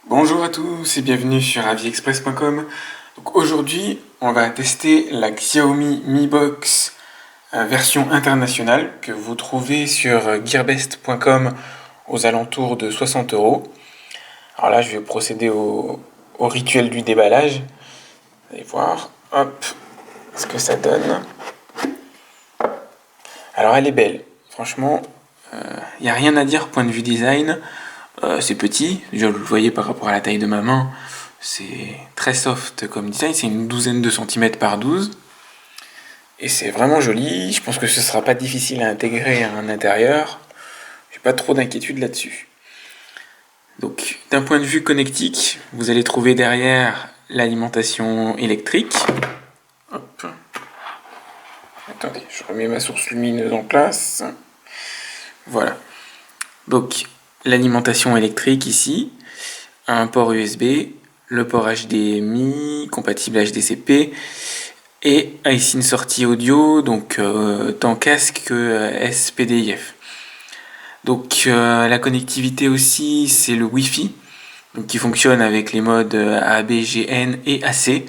Bonjour à tous et bienvenue sur aviexpress.com. Donc aujourd'hui, on va tester la Xiaomi Mi Box version internationale que vous trouvez sur gearbest.com aux alentours de 60 euros. Alors là, je vais procéder au rituel du déballage. Vous allez voir, hop, ce que ça donne. Alors elle est belle, franchement, il n'y a rien à dire point de vue design. C'est petit, je le voyais par rapport à la taille de ma main. C'est très soft comme design, c'est une douzaine de centimètres par 12. Et c'est vraiment joli, je pense que ce sera pas difficile à intégrer à un intérieur. J'ai pas trop d'inquiétude là-dessus. Donc d'un point de vue connectique, vous allez trouver derrière l'alimentation électrique. Hop. Attendez, je remets ma source lumineuse en place. Voilà. Donc l'alimentation électrique ici, un port USB, le port HDMI compatible HDCP et ici une sortie audio, donc tant casque que SPDIF. Donc la connectivité aussi, c'est le Wi-Fi, donc, qui fonctionne avec les modes ABGN et AC,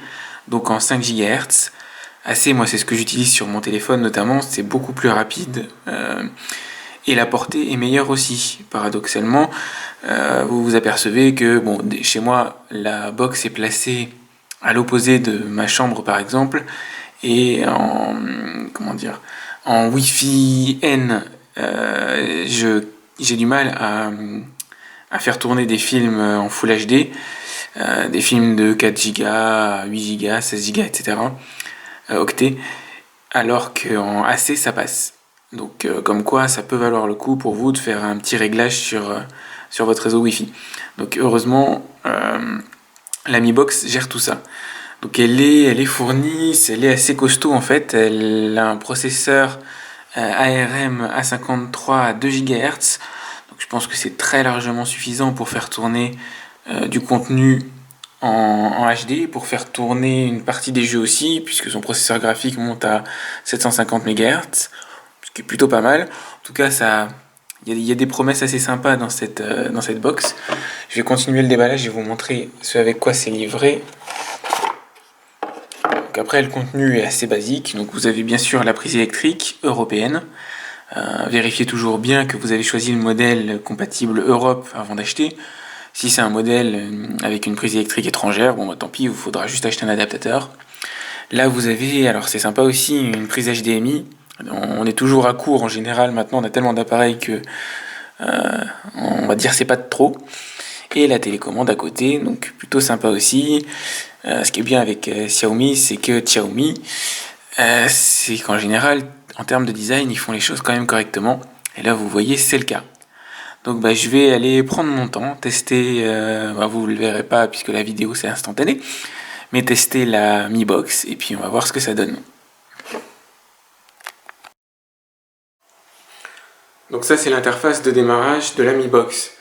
donc en 5 GHz. AC, moi c'est ce que j'utilise sur mon téléphone notamment, c'est beaucoup plus rapide. Et la portée est meilleure aussi. Paradoxalement, vous vous apercevez que bon, chez moi, la box est placée à l'opposé de ma chambre par exemple, et en Wi-Fi N, j'ai du mal à faire tourner des films en Full HD, des films de 4 Go, 8 Go, 16 Go, etc. octets, alors qu'en AC ça passe. Donc comme quoi ça peut valoir le coup pour vous de faire un petit réglage sur votre réseau Wi-Fi. Donc heureusement la Mi Box gère tout ça. Donc elle est fournie, elle est assez costaud en fait. Elle a un processeur ARM A53 à 2 GHz. Donc je pense que c'est très largement suffisant pour faire tourner du contenu en HD, pour faire tourner une partie des jeux aussi, puisque son processeur graphique monte à 750 MHz, ce qui est plutôt pas mal. En tout cas, il y a des promesses assez sympas dans cette box. Je vais continuer le déballage et vous montrer ce avec quoi c'est livré. Donc après, le contenu est assez basique. Donc vous avez bien sûr la prise électrique européenne. Vérifiez toujours bien que vous avez choisi le modèle compatible Europe avant d'acheter. Si c'est un modèle avec une prise électrique étrangère, bon bah tant pis, il vous faudra juste acheter un adaptateur. Là vous avez, alors c'est sympa aussi, une prise HDMI. On est toujours à court en général, maintenant on a tellement d'appareils que on va dire c'est pas de trop. Et la télécommande à côté, donc plutôt sympa aussi. Ce qui est bien avec Xiaomi, c'est que Xiaomi, c'est qu'en général, en termes de design, ils font les choses quand même correctement. Et là vous voyez, c'est le cas. Donc je vais aller prendre mon temps, tester, vous ne le verrez pas puisque la vidéo c'est instantané, mais tester la Mi Box et puis on va voir ce que ça donne. Donc ça c'est l'interface de démarrage de la Mi Box.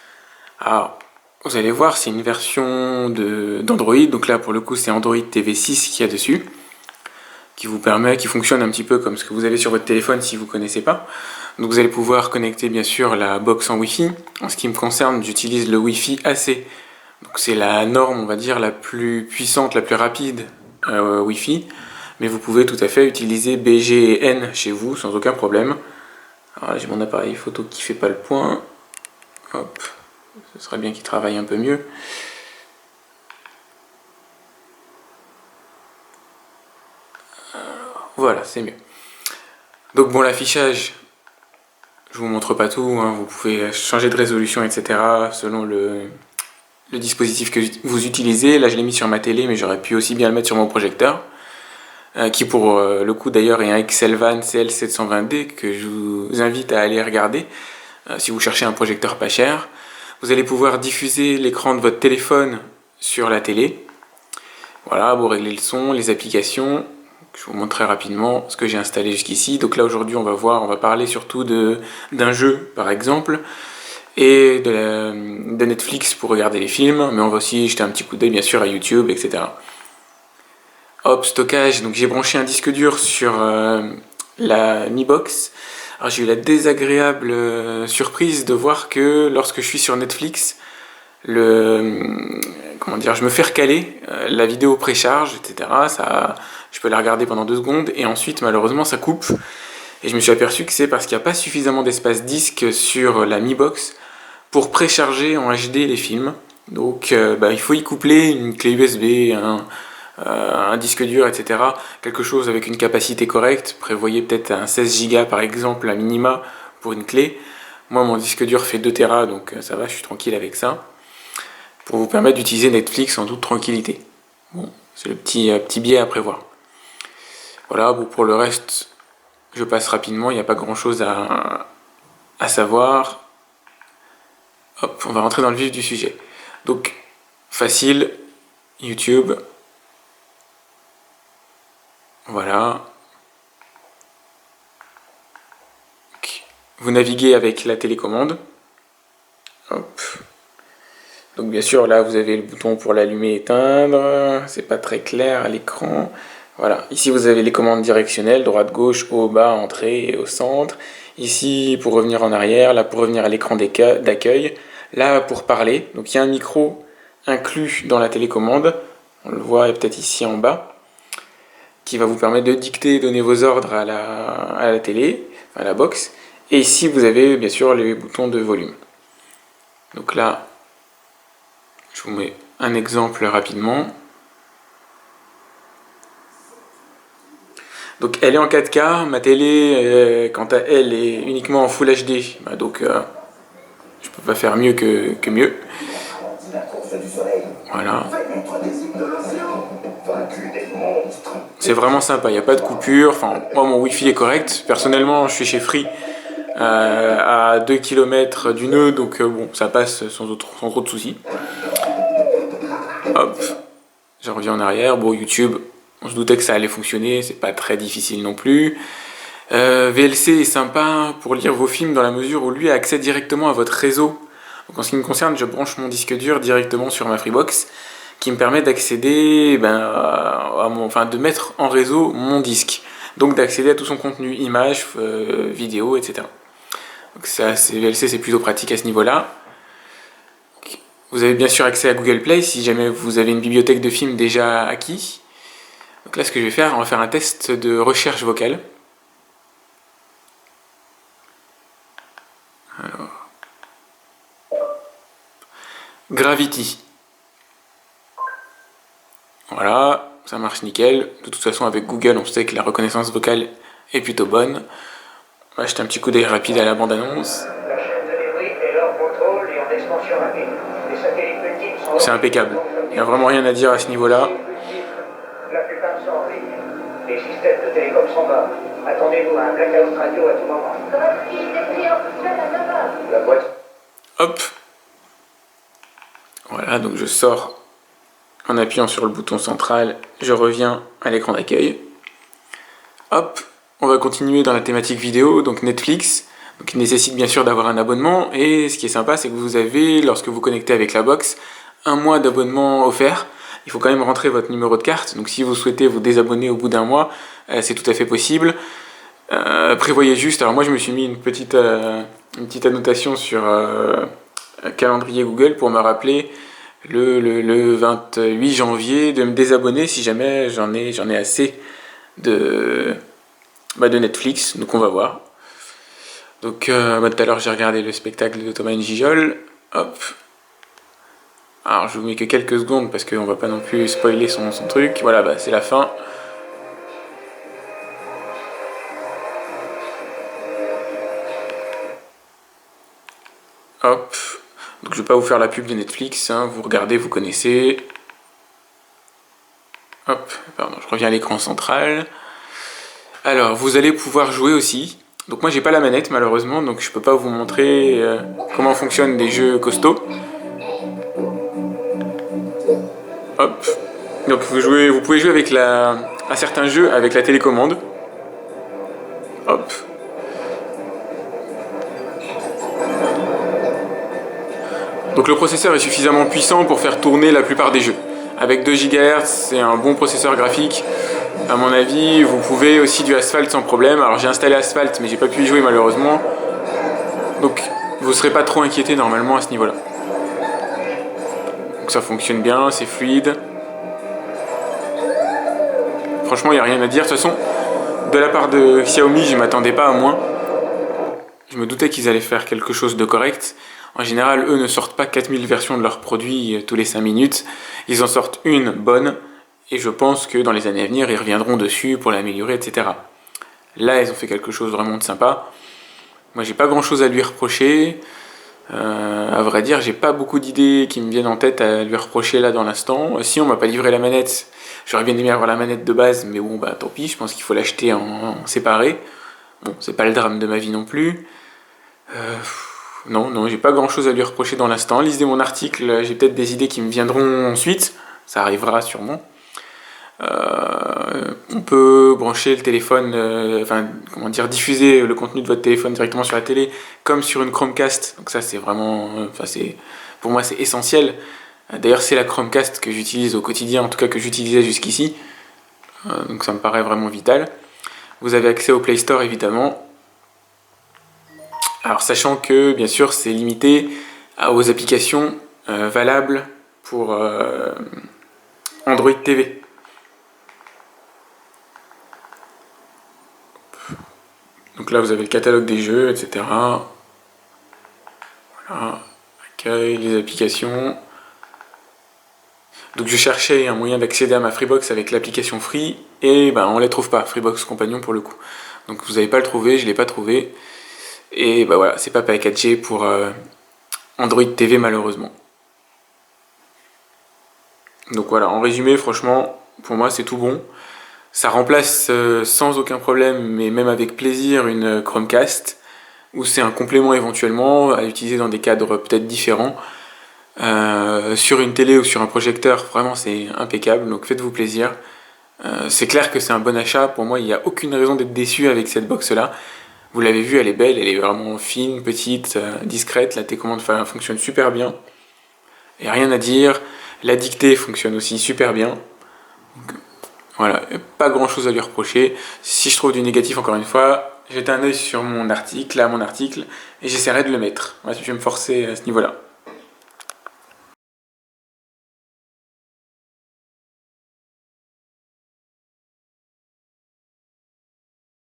Alors vous allez voir, c'est une version d'Android, donc là pour le coup c'est Android TV6 qu'il y a dessus, qui fonctionne un petit peu comme ce que vous avez sur votre téléphone si vous ne connaissez pas. Donc vous allez pouvoir connecter bien sûr la box en Wi-Fi. En ce qui me concerne, j'utilise le Wi-Fi AC. Donc c'est la norme, on va dire, la plus puissante, la plus rapide Wi-Fi. Mais vous pouvez tout à fait utiliser BG et N chez vous sans aucun problème. Alors là j'ai mon appareil photo qui fait pas le point. Hop, ce serait bien qu'il travaille un peu mieux. Voilà, c'est mieux. Donc bon, l'affichage, je vous montre pas tout, hein, vous pouvez changer de résolution, etc. selon le dispositif que vous utilisez. Là, je l'ai mis sur ma télé, mais j'aurais pu aussi bien le mettre sur mon projecteur, qui pour le coup d'ailleurs est un Excelvan CL720D que je vous invite à aller regarder si vous cherchez un projecteur pas cher. Vous allez pouvoir diffuser l'écran de votre téléphone sur la télé. Voilà, vous réglez le son, les applications. Je vous montre très rapidement ce que j'ai installé jusqu'ici. Donc là aujourd'hui on va parler surtout d'un jeu par exemple, et de Netflix pour regarder les films, mais on va aussi jeter un petit coup d'œil bien sûr à YouTube, etc. Hop, stockage, donc j'ai branché un disque dur sur la Mi Box. Alors j'ai eu la désagréable surprise de voir que lorsque je suis sur Netflix, comment dire, je me fais recaler, la vidéo précharge, etc. Je peux la regarder pendant 2 secondes et ensuite malheureusement ça coupe. Et je me suis aperçu que c'est parce qu'il n'y a pas suffisamment d'espace disque sur la Mi Box pour précharger en HD les films. Donc il faut y coupler une clé USB, un disque dur, etc. Quelque chose avec une capacité correcte. Prévoyez peut-être un 16 Go par exemple, à minima, pour une clé. Moi, mon disque dur fait 2 Tera, donc ça va, je suis tranquille avec ça. Pour vous permettre d'utiliser Netflix en toute tranquillité. Bon, c'est le petit biais à prévoir. Voilà, bon, pour le reste, je passe rapidement, il n'y a pas grand chose à savoir. Hop, on va rentrer dans le vif du sujet. Donc, facile, YouTube. Voilà. Vous naviguez avec la télécommande. Hop. Donc bien sûr, là, vous avez le bouton pour l'allumer et éteindre. C'est pas très clair à l'écran. Voilà. Ici, vous avez les commandes directionnelles, droite, gauche, haut, bas, entrée et au centre. Ici, pour revenir en arrière. Là, pour revenir à l'écran d'accueil. Là, pour parler. Donc il y a un micro inclus dans la télécommande. On le voit peut-être ici en bas, qui va vous permettre de dicter et donner vos ordres à la télé, à la box. Et ici, vous avez bien sûr les boutons de volume. Donc là, je vous mets un exemple rapidement. Donc elle est en 4K, ma télé, quant à elle, est uniquement en Full HD. Donc je peux pas faire mieux que mieux. Voilà. C'est vraiment sympa, il n'y a pas de coupure. Enfin, moi, mon Wi-Fi est correct. Personnellement, je suis chez Free, à 2 km du nœud, donc bon, ça passe sans trop de soucis. Hop, je reviens en arrière. Bon, YouTube, on se doutait que ça allait fonctionner, c'est pas très difficile non plus. VLC est sympa pour lire vos films dans la mesure où lui a accès directement à votre réseau. Donc en ce qui me concerne, je branche mon disque dur directement sur ma Freebox, qui me permet d'accéder, de mettre en réseau mon disque. Donc d'accéder à tout son contenu, images, vidéos, etc. Donc ça, VLC, c'est plutôt pratique à ce niveau-là. Vous avez bien sûr accès à Google Play si jamais vous avez une bibliothèque de films déjà acquis. Donc là, ce que je vais faire, on va faire un test de recherche vocale. Alors. Gravity. Voilà, ça marche nickel. De toute façon, avec Google, on sait que la reconnaissance vocale est plutôt bonne. On va jeter un petit coup d'œil rapide à la bande-annonce. C'est impeccable. Il n'y a vraiment rien à dire à ce niveau-là. La plupart sont en ligne. Les systèmes de télécom sont morts. Attendez-vous à un blackout radio à tout moment. La boîte. Hop. Voilà, donc je sors en appuyant sur le bouton central. Je reviens à l'écran d'accueil. Hop. On va continuer dans la thématique vidéo, donc Netflix. Donc il nécessite bien sûr d'avoir un abonnement. Et ce qui est sympa, c'est que vous avez, lorsque vous connectez avec la box, 1 mois d'abonnement offert. Il faut quand même rentrer votre numéro de carte. Donc si vous souhaitez vous désabonner au bout d'1 mois, c'est tout à fait possible. Prévoyez juste, alors moi je me suis mis une petite annotation sur calendrier Google pour me rappeler le 28 janvier de me désabonner si jamais j'en ai assez de Netflix. Donc on va voir. Donc tout à l'heure j'ai regardé le spectacle de Thomas N'Gijol. Hop. Alors je vous mets que quelques secondes parce qu'on va pas non plus spoiler son truc. Voilà, c'est la fin. Hop. Donc je vais pas vous faire la pub de Netflix, hein. Vous regardez, vous connaissez. Hop, pardon, je reviens à l'écran central. Alors, vous allez pouvoir jouer aussi. Donc moi j'ai pas la manette malheureusement, donc je peux pas vous montrer comment fonctionnent des jeux costauds. Hop. Donc vous pouvez jouer avec à certains jeux avec la télécommande. Hop. Donc le processeur est suffisamment puissant pour faire tourner la plupart des jeux. Avec 2 GHz, c'est un bon processeur graphique. À mon avis, vous pouvez aussi du Asphalt sans problème. Alors j'ai installé Asphalt, mais j'ai pas pu y jouer malheureusement. Donc vous ne serez pas trop inquiété normalement à ce niveau-là. Donc ça fonctionne bien, c'est fluide. Franchement, il n'y a rien à dire. De toute façon, de la part de Xiaomi, je ne m'attendais pas à moins. Je me doutais qu'ils allaient faire quelque chose de correct. En général, eux ne sortent pas 4000 versions de leurs produits tous les 5 minutes. Ils en sortent une bonne. Et je pense que dans les années à venir, ils reviendront dessus pour l'améliorer, etc. Là, ils ont fait quelque chose vraiment de sympa. Moi, j'ai pas grand chose à lui reprocher. À vrai dire, j'ai pas beaucoup d'idées qui me viennent en tête à lui reprocher là dans l'instant. Si on m'a pas livré la manette, j'aurais bien aimé avoir la manette de base, mais bon, bah tant pis, je pense qu'il faut l'acheter en séparé. Bon, c'est pas le drame de ma vie non plus. Non, j'ai pas grand chose à lui reprocher dans l'instant. Lisez mon article, j'ai peut-être des idées qui me viendront ensuite. Ça arrivera sûrement. On peut brancher le téléphone, diffuser le contenu de votre téléphone directement sur la télé, comme sur une Chromecast. Donc ça, c'est vraiment, pour moi, c'est essentiel. D'ailleurs, c'est la Chromecast que j'utilise au quotidien, en tout cas que j'utilisais jusqu'ici. Donc ça me paraît vraiment vital. Vous avez accès au Play Store, évidemment. Alors, sachant que, bien sûr, c'est limité aux applications valables pour Android TV. Donc là, vous avez le catalogue des jeux, etc. Voilà, accueil, les applications. Donc je cherchais un moyen d'accéder à ma Freebox avec l'application Free, et ben on ne les trouve pas, Freebox Compagnon pour le coup. Donc vous n'avez pas le trouvé, je ne l'ai pas trouvé. Et ben voilà, c'est pas packagé pour Android TV malheureusement. Donc voilà, en résumé, franchement, pour moi c'est tout bon. Ça remplace sans aucun problème, mais même avec plaisir, une Chromecast, ou c'est un complément éventuellement à utiliser dans des cadres peut-être différents. Sur une télé ou sur un projecteur, vraiment c'est impeccable, donc faites-vous plaisir. C'est clair que c'est un bon achat, pour moi il n'y a aucune raison d'être déçu avec cette box là. Vous l'avez vu, elle est belle, elle est vraiment fine, petite, discrète, la télécommande fonctionne super bien. Il n'y a rien à dire, la dictée fonctionne aussi super bien. Donc, voilà, pas grand chose à lui reprocher. Si je trouve du négatif, encore une fois, jette un œil sur mon article, et j'essaierai de le mettre. Ouais, je vais me forcer à ce niveau-là.